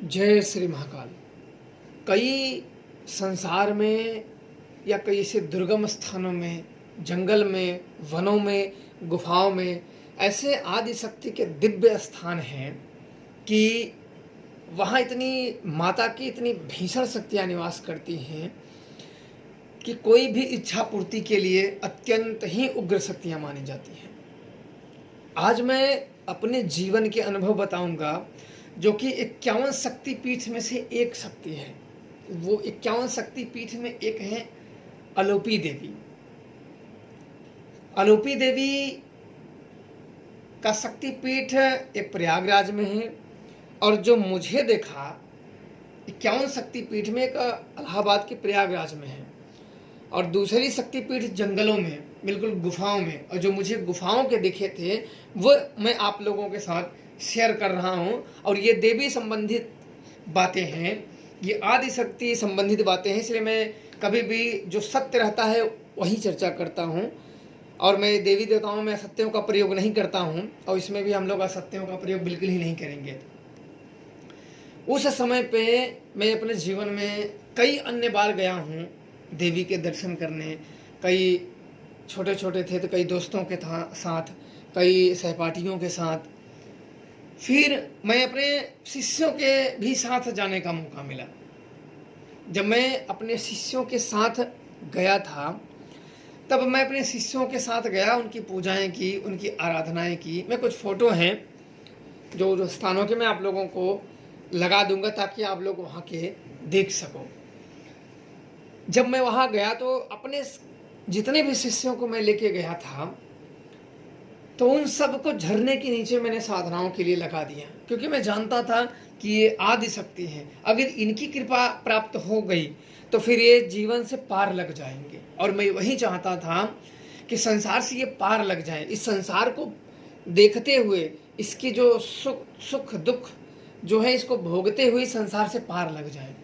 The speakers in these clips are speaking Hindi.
जय श्री महाकाल। कई संसार में या कई ऐसे दुर्गम स्थानों में, जंगल में, वनों में, गुफाओं में ऐसे आदि शक्ति के दिव्य स्थान हैं कि वहाँ इतनी माता की इतनी भीषण शक्तियाँ निवास करती हैं कि कोई भी इच्छा पूर्ति के लिए अत्यंत ही उग्र शक्तियाँ मानी जाती हैं। आज मैं अपने जीवन के अनुभव बताऊंगा जो कि 51 शक्तिपीठ में से एक शक्ति है। वो 51 शक्तिपीठ में एक है अलोपी देवी। अलोपी देवी का शक्तिपीठ एक प्रयागराज में है और जो मुझे देखा 51 शक्तिपीठ में एक इलाहाबाद के प्रयागराज में है और दूसरी शक्तिपीठ जंगलों में, बिल्कुल गुफाओं में, और जो मुझे गुफाओं के दिखे थे वो मैं आप लोगों के साथ शेयर कर रहा हूँ। और ये देवी संबंधित बातें हैं, ये आदि शक्ति संबंधित बातें हैं, इसलिए मैं कभी भी जो सत्य रहता है वही चर्चा करता हूँ और मैं देवी देवताओं में असत्यों का प्रयोग नहीं करता हूँ और इसमें भी हम लोग असत्यों का प्रयोग बिल्कुल ही नहीं करेंगे। उस समय पे मैं अपने जीवन में कई अन्य बार गया हूँ देवी के दर्शन करने। कई छोटे छोटे थे तो कई दोस्तों के साथ, कई सहपाठियों के साथ, फिर मैं अपने शिष्यों के भी साथ जाने का मौका मिला। जब मैं अपने शिष्यों के साथ गया था तब मैं अपने शिष्यों के साथ गया, उनकी पूजाएं की, उनकी आराधनाएं की। मैं कुछ फ़ोटो हैं जो स्थानों के मैं आप लोगों को लगा दूंगा ताकि आप लोग वहाँ के देख सको। जब मैं वहाँ गया तो अपने जितने भी शिष्यों को मैं लेके गया था तो उन सब को झरने के नीचे मैंने साधनाओं के लिए लगा दिया, क्योंकि मैं जानता था कि ये आदि शक्ति है। अगर इनकी कृपा प्राप्त हो गई तो फिर ये जीवन से पार लग जाएंगे और मैं वही चाहता था कि संसार से ये पार लग जाए। इस संसार को देखते हुए, इसकी जो सुख दुख जो है इसको भोगते हुए संसार से पार लग जाए।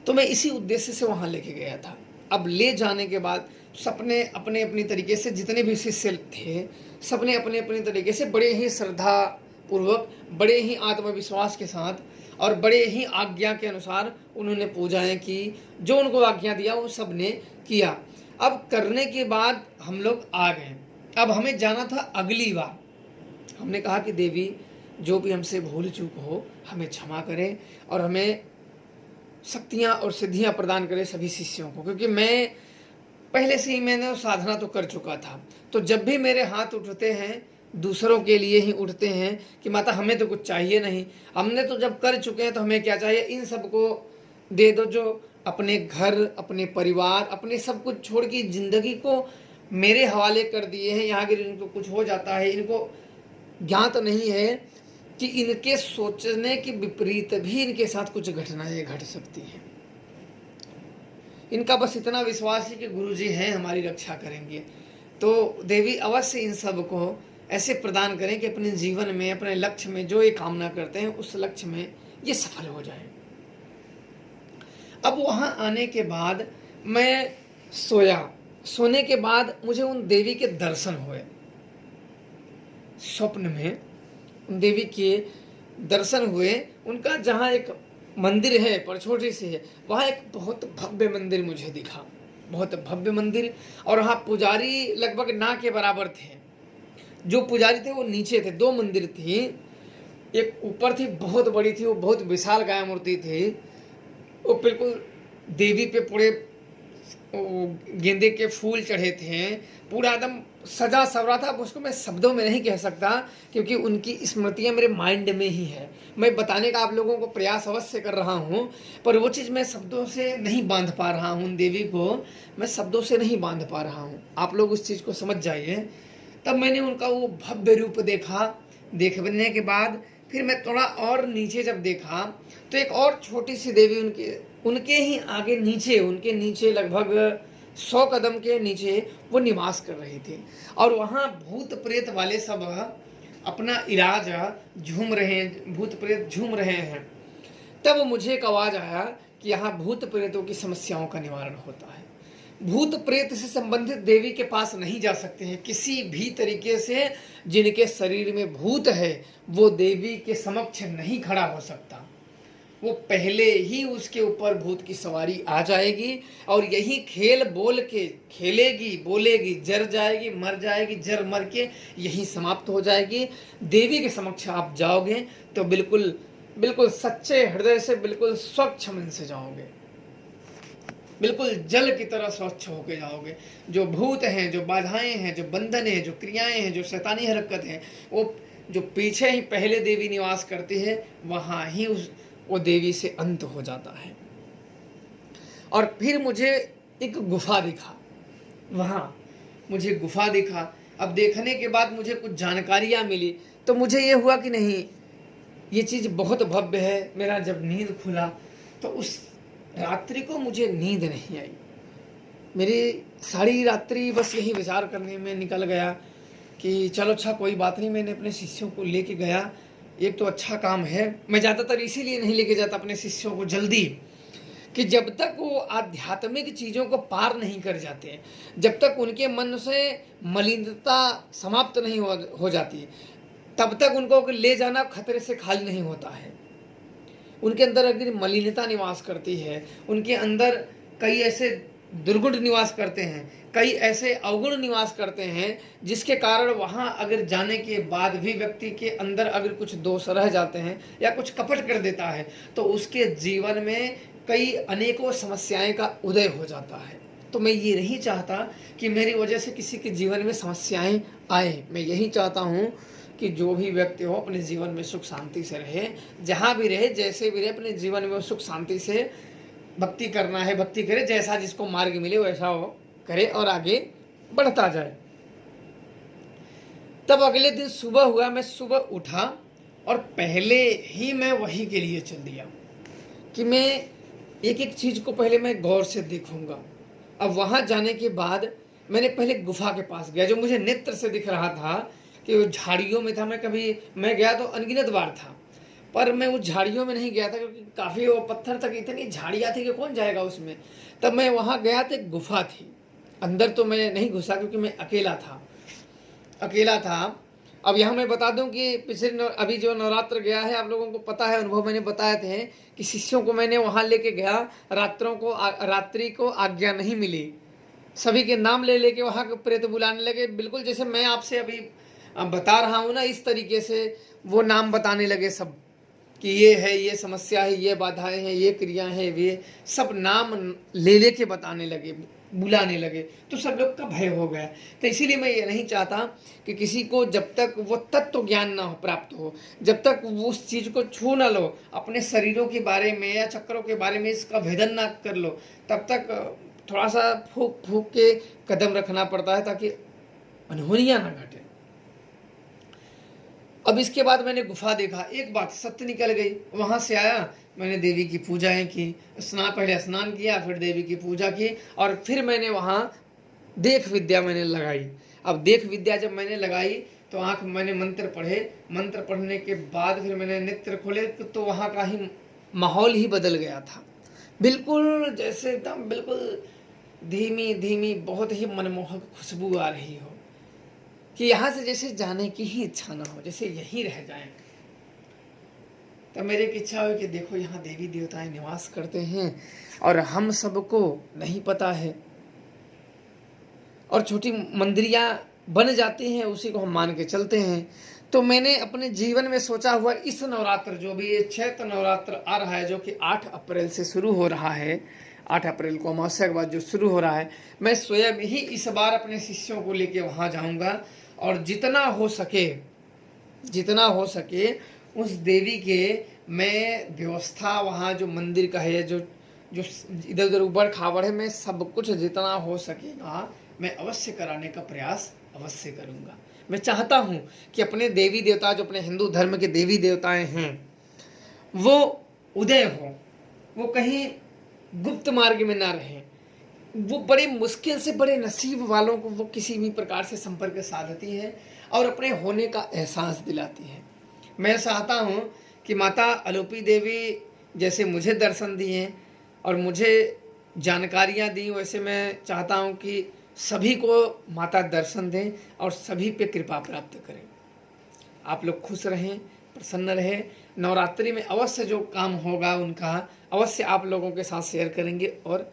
तो मैं इसी उद्देश्य से वहाँ लेके गया था। अब ले जाने के बाद सबने अपने अपनी तरीके से, जितने भी शिष्य थे सबने अपने अपने तरीके से बड़े ही श्रद्धा पूर्वक, बड़े ही आत्मविश्वास के साथ और बड़े ही आज्ञा के अनुसार उन्होंने पूजाएं की। जो उनको आज्ञा दिया वो सब ने किया। अब करने के बाद हम लोग आ गए। अब हमें जाना था अगली बार। हमने कहा कि देवी जो भी हमसे भूल चूक हो हमें क्षमा करें और हमें शक्तियाँ और सिद्धियाँ प्रदान करें सभी शिष्यों को, क्योंकि मैं पहले से ही मैंने साधना तो कर चुका था। तो जब भी मेरे हाथ उठते हैं दूसरों के लिए ही उठते हैं कि माता हमें तो कुछ चाहिए नहीं, हमने तो जब कर चुके हैं तो हमें क्या चाहिए, इन सबको दे दो जो अपने घर, अपने परिवार, अपने सब कुछ छोड़ के जिंदगी को मेरे हवाले कर दिए हैं। यहाँ अगर इनको कुछ हो जाता है, इनको ज्ञात नहीं है कि इनके सोचने के विपरीत भी इनके साथ कुछ घटनाएं घट सकती हैं। इनका बस इतना विश्वास है कि गुरुजी हैं, हमारी रक्षा करेंगे। तो देवी अवश्य इन सब को ऐसे प्रदान करें कि अपने जीवन में, अपने लक्ष्य में जो ये कामना करते हैं उस लक्ष्य में ये सफल हो जाएं। अब वहाँ आने के बाद मैं सोया। सोने के बाद मुझे उन देवी के दर्शन हुए। स्वप्न में उन देवी के दर्शन हुए। उनका जहाँ एक मंदिर है पर छोटी सी है, वहाँ एक बहुत भव्य मंदिर मुझे दिखा, बहुत भव्य मंदिर। और वहाँ पुजारी लगभग ना के बराबर थे। जो पुजारी थे वो नीचे थे। दो मंदिर थी, एक ऊपर थी, बहुत बड़ी थी, वो बहुत विशाल गाय मूर्ति थी। वो बिल्कुल देवी पे पूरे गेंदे के फूल चढ़े थे, पूरा एकदम सजा सवरा था। उसको मैं शब्दों में नहीं कह सकता क्योंकि उनकी स्मृतियाँ मेरे माइंड में ही है। मैं बताने का आप लोगों को प्रयास अवश्य कर रहा हूँ पर वो चीज़ मैं शब्दों से नहीं बांध पा रहा हूँ। देवी को मैं शब्दों से नहीं बांध पा रहा हूँ। आप लोग उस चीज़ को समझ जाइए। तब मैंने उनका वो भव्य रूप देखा। देखने के बाद फिर मैं थोड़ा और नीचे जब देखा तो एक और छोटी सी देवी उनके ही आगे नीचे, उनके नीचे लगभग 100 कदम के नीचे वो निवास कर रही थी। और वहाँ भूत प्रेत वाले सब अपना इलाज झूम रहे हैं, भूत प्रेत झूम रहे हैं। तब मुझे एक आवाज़ आया कि यहाँ भूत प्रेतों की समस्याओं का निवारण होता है। भूत प्रेत से संबंधित देवी के पास नहीं जा सकते हैं किसी भी तरीके से। जिनके शरीर में भूत है वो देवी के समक्ष नहीं खड़ा हो सकता, वो पहले ही उसके ऊपर भूत की सवारी आ जाएगी और यही खेल बोल के खेलेगी, बोलेगी, जर जाएगी, मर जाएगी, जर मर के यही समाप्त हो जाएगी। देवी के समक्ष आप जाओगे तो बिल्कुल बिल्कुल सच्चे हृदय से, बिल्कुल स्वच्छ मन से जाओगे, बिल्कुल जल की तरह स्वच्छ होके जाओगे। जो भूत हैं, जो बाधाएं हैं, जो बंधन हैं, जो क्रियाएं हैं, जो शैतानी हरकत हैं, वो जो पीछे ही पहले देवी निवास करती है वहाँ ही वो देवी से अंत हो जाता है। और फिर मुझे एक गुफा दिखा, वहाँ मुझे गुफा दिखा। अब देखने के बाद मुझे कुछ जानकारियाँ मिली तो मुझे ये हुआ कि नहीं, ये चीज़ बहुत भव्य है। मेरा जब नींद खुला तो उस रात्रि को मुझे नींद नहीं आई। मेरी सारी रात्रि बस यही विचार करने में निकल गया कि चलो अच्छा कोई बात नहीं, मैंने अपने शिष्यों को लेके गया, एक तो अच्छा काम है। मैं ज़्यादातर इसीलिए नहीं लेके जाता अपने शिष्यों को जल्दी कि जब तक वो आध्यात्मिक चीज़ों को पार नहीं कर जाते, जब तक उनके मन से मलिनता समाप्त नहीं हो जाती, तब तक उनको ले जाना खतरे से खाली नहीं होता है। उनके अंदर अगर मलिनता निवास करती है, उनके अंदर कई ऐसे दुर्गुण निवास करते हैं, कई ऐसे अवगुण निवास करते हैं जिसके कारण वहाँ अगर जाने के बाद भी व्यक्ति के अंदर अगर कुछ दोष रह जाते हैं या कुछ कपट कर देता है तो उसके जीवन में कई अनेकों समस्याएं का उदय हो जाता है। तो मैं ये नहीं चाहता कि मेरी वजह से किसी के जीवन में समस्याएं आए। मैं यही चाहता हूँ कि जो भी व्यक्ति हो अपने जीवन में सुख शांति से रहे, जहाँ भी रहे, जैसे भी रहे, अपने जीवन में सुख शांति से भक्ति करना है भक्ति करे, जैसा जिसको मार्ग मिले वैसा वो करे और आगे बढ़ता जाए। तब अगले दिन सुबह हुआ, मैं सुबह उठा और पहले ही मैं वही के लिए चल दिया कि मैं एक एक चीज़ को पहले मैं गौर से देखूंगा। अब वहाँ जाने के बाद मैंने पहले गुफा के पास गया, जो मुझे नेत्र से दिख रहा था कि वो झाड़ियों में था। मैं गया तो अनगिनत बार था, पर मैं उस झाड़ियों में नहीं गया था क्योंकि काफ़ी वो पत्थर तक इतनी झाड़ियाँ थी कि कौन जाएगा उसमें। तब मैं वहाँ गया तो एक गुफा थी, अंदर तो मैं नहीं घुसा क्योंकि मैं अकेला था। अब यहाँ मैं बता दूं कि अभी जो नवरात्र गया है, आप लोगों को पता है, अनुभव मैंने बताए थे कि शिष्यों को मैंने वहाँ लेके गया, रात्रि को आज्ञा नहीं मिली, सभी के नाम ले लेके वहाँ के प्रेत बुलाने लगे, बिल्कुल जैसे मैं आपसे अभी बता रहा हूँ ना, इस तरीके से वो नाम बताने लगे सब कि ये है, ये समस्या है, ये बाधाएं हैं, ये क्रिया है, वे सब नाम ले लेके बताने लगे, बुलाने लगे। तो सब लोग का भय हो गया। तो इसीलिए मैं ये नहीं चाहता कि किसी को जब तक वो तत्व ज्ञान ना हो प्राप्त हो, जब तक वो उस चीज़ को छू ना लो, अपने शरीरों के बारे में या चक्रों के बारे में इसका भेदन ना कर लो, तब तक थोड़ा सा फूक फूक के कदम रखना पड़ता है ताकि अनहोनियाँ ना घटे। अब इसके बाद मैंने गुफा देखा, एक बात सत्य निकल गई। वहाँ से आया, मैंने देवी की पूजाएं की, पहले स्नान किया, फिर देवी की पूजा की और फिर मैंने वहाँ देख विद्या मैंने लगाई। अब देख विद्या जब मैंने लगाई तो आँख मैंने मंत्र पढ़े, मंत्र पढ़ने के बाद फिर मैंने नेत्र खोले तो वहाँ का ही माहौल ही बदल गया था, बिल्कुल जैसे एकदम बिल्कुल धीमी धीमी बहुत ही मनमोहक खुशबू आ रही हो कि यहाँ से जैसे जाने की ही इच्छा ना हो, जैसे यहीं रह जाएं। तब मेरी एक इच्छा हुई कि देखो यहाँ देवी देवताएं निवास करते हैं और हम सबको नहीं पता है और छोटी मंदिरियाँ बन जाती हैं, उसी को हम मान के चलते हैं। तो मैंने अपने जीवन में सोचा हुआ इस नवरात्र, जो भी ये चैत्र नवरात्र आ रहा है, जो कि 8 अप्रैल से शुरू हो रहा है, 8 अप्रैल को अमावस्या के बाद जो शुरू हो रहा है, मैं स्वयं ही इस बार अपने शिष्यों को लेके वहाँ जाऊँगा और जितना हो सके उस देवी के मैं व्यवस्था, वहाँ जो मंदिर का है, जो इधर उधर उबड़ खाबड़ है, मैं सब कुछ जितना हो सकेगा मैं अवश्य कराने का प्रयास अवश्य करूँगा। मैं चाहता हूँ कि अपने देवी देवता, जो अपने हिंदू धर्म के देवी देवताएं हैं, वो उदय हो, वो कहीं गुप्त मार्ग में ना रहें, वो बड़े मुश्किल से बड़े नसीब वालों को वो किसी भी प्रकार से संपर्क साधती है और अपने होने का एहसास दिलाती है। मैं चाहता हूँ कि माता अलोपी देवी जैसे मुझे दर्शन दिए और मुझे जानकारियाँ दी, वैसे मैं चाहता हूँ कि सभी को माता दर्शन दें और सभी पे कृपा प्राप्त करें। आप लोग खुश रहें, प्रसन्न रहें। नवरात्रि में अवश्य जो काम होगा उनका अवश्य आप लोगों के साथ शेयर करेंगे और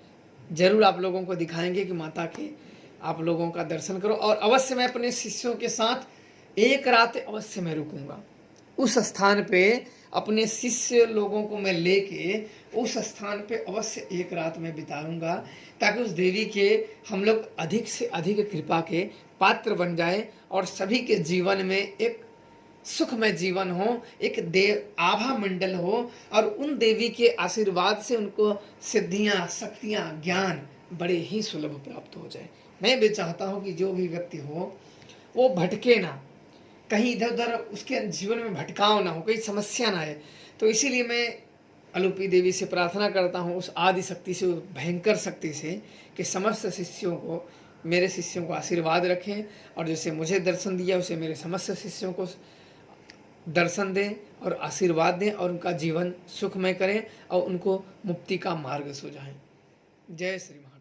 ज़रूर आप लोगों को दिखाएंगे कि माता के आप लोगों का दर्शन करो। और अवश्य मैं अपने शिष्यों के साथ एक रात अवश्य मैं रुकूंगा उस स्थान पे, अपने शिष्य लोगों को मैं लेके उस स्थान पे अवश्य एक रात में बिताऊंगा, ताकि उस देवी के हम लोग अधिक से अधिक कृपा के पात्र बन जाएं और सभी के जीवन में एक सुखमय जीवन हो, एक देव आभा मंडल हो और उन देवी के आशीर्वाद से उनको सिद्धियां, शक्तियां, ज्ञान बड़े ही सुलभ प्राप्त हो जाए। मैं भी चाहता हूं कि जो भी व्यक्ति हो वो भटके ना, कहीं इधर उधर उसके जीवन में भटकाव ना हो, कोई समस्या ना आए। तो इसीलिए मैं अलूपी देवी से प्रार्थना करता हूँ, उस आदि शक्ति से, उस भयंकर शक्ति से, कि समस्त शिष्यों को, मेरे शिष्यों को आशीर्वाद रखें और जैसे मुझे दर्शन दिया उसे मेरे समस्त शिष्यों को दर्शन दें और आशीर्वाद दें और उनका जीवन सुखमय करें और उनको मुक्ति का मार्ग सुझाएं। जय श्री महाकाल।